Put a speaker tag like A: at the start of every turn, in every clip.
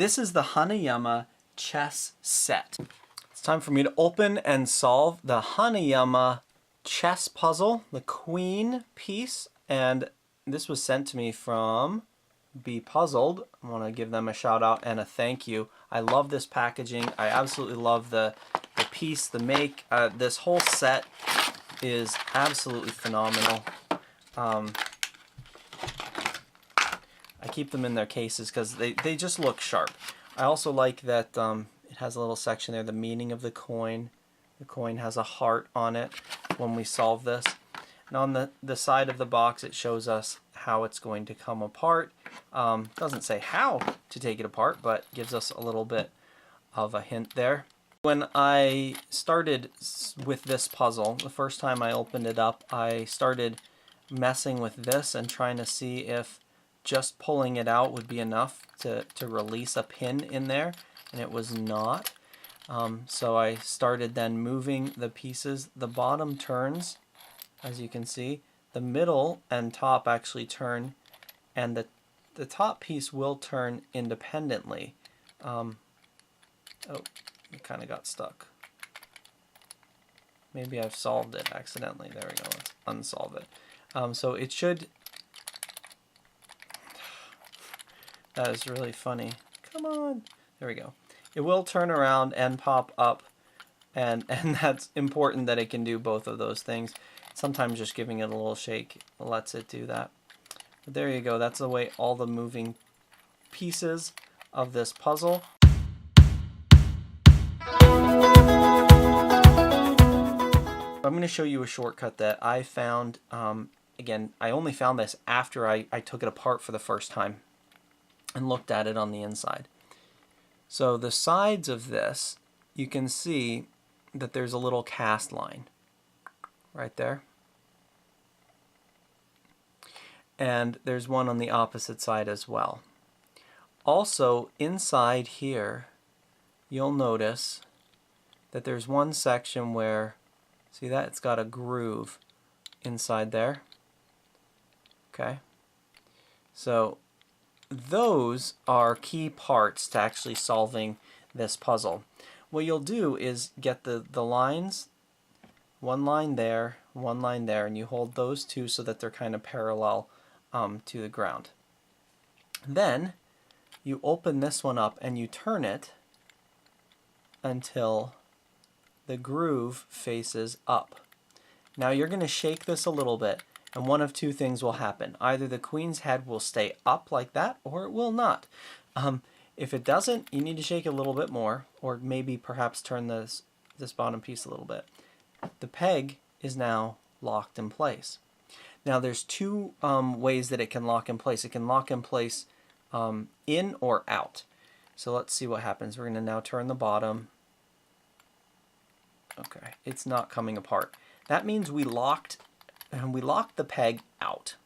A: This is the Hanayama chess set. It's time for me to open and solve the Hanayama chess puzzle, the queen piece, and this was sent to me from BePuzzled. I want to give them a shout out and a thank you. I love this packaging. I absolutely love the piece, the make. This whole set is absolutely phenomenal. I keep them in their cases because they just look sharp. I also like that it has a little section there, the meaning of the coin. The coin has a heart on it when we solve this. And on the side of the box it shows us how it's going to come apart. Doesn't say how to take it apart, but gives us a little bit of a hint there. When I started with this puzzle, the first time I opened it up, I started messing with this and trying to see if just pulling it out would be enough to release a pin in there, and it was not. So I started then moving the pieces. The bottom turns, as you can see. The middle and top actually turn, and the top piece will turn independently. Oh, it kind of got stuck. Maybe I've solved it accidentally. There we go. Let's unsolve it. So it should... That is really funny. Come on. There we go. It will turn around and pop up, and that's important that it can do both of those things. Sometimes just giving it a little shake lets it do that. But there you go. That's the way all the moving pieces of this puzzle. I'm going to show you a shortcut that I found. Again, I only found this after I took it apart for the first time and looked at it on the inside. So the sides of this, you can see that there's a little cast line right there. And there's one on the opposite side as well. Also, inside here, you'll notice that there's one section where, see that? It's got a groove inside there. Okay. So those are key parts to actually solving this puzzle. What you'll do is get the lines, one line there, and you hold those two so that they're kind of parallel to the ground. Then you open this one up and you turn it until the groove faces up. Now you're going to shake this a little bit, and one of two things will happen. Either the queen's head will stay up like that, or it will not. If it doesn't, you need to shake it a little bit more, or maybe perhaps turn this bottom piece a little bit. The peg is now locked in place. Now there's two ways that it can lock in place. It can lock in place in or out. So let's see what happens. We're going to now turn the bottom. Okay, it's not coming apart. That means we locked the peg out,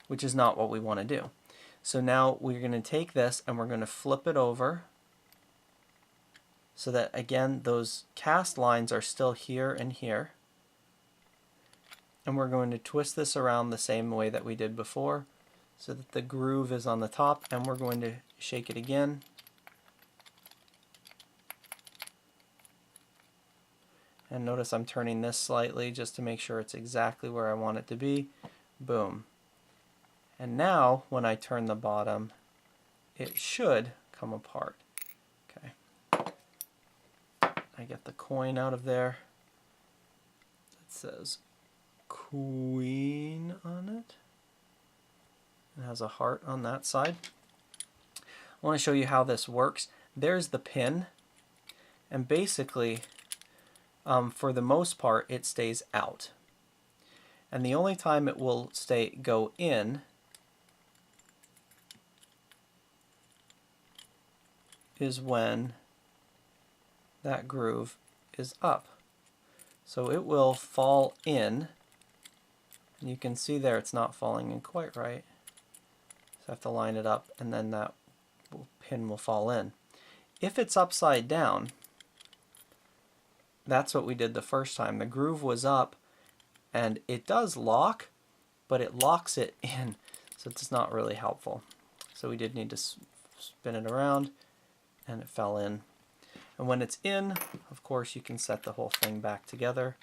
A: which is not what we want to do. So now we're going to take this and we're going to flip it over so that, again, those cast lines are still here and here. And we're going to twist this around the same way that we did before so that the groove is on the top, and we're going to shake it again. And notice I'm turning this slightly just to make sure it's exactly where I want it to be. Boom. And now when I turn the bottom, it should come apart. Okay. I get the coin out of there. It says queen on it. It has a heart on that side. I want to show you how this works. There's the pin, and basically for the most part it stays out, and the only time it will go in is when that groove is up. So it will fall in, and you can see there it's not falling in quite right, so I have to line it up, and then that pin will fall in. If it's upside down, that's what we did the first time. The groove was up, and it does lock, but it locks it in, so it's not really helpful. So we did need to spin it around and it fell in. And when it's in, of course, you can set the whole thing back together.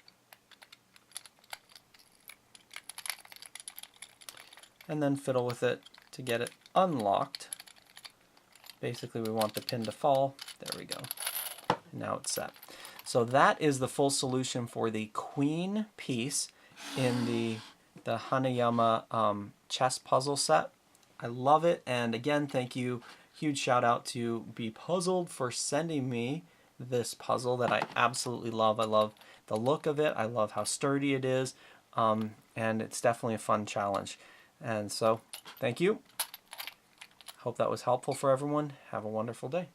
A: And then fiddle with it to get it unlocked. Basically, we want the pin to fall. There we go. And now it's set. So that is the full solution for the queen piece in the Hanayama chess puzzle set. I love it, and again, thank you. Huge shout out to BePuzzled for sending me this puzzle that I absolutely love. I love the look of it. I love how sturdy it is, and it's definitely a fun challenge. And so, thank you. Hope that was helpful for everyone. Have a wonderful day.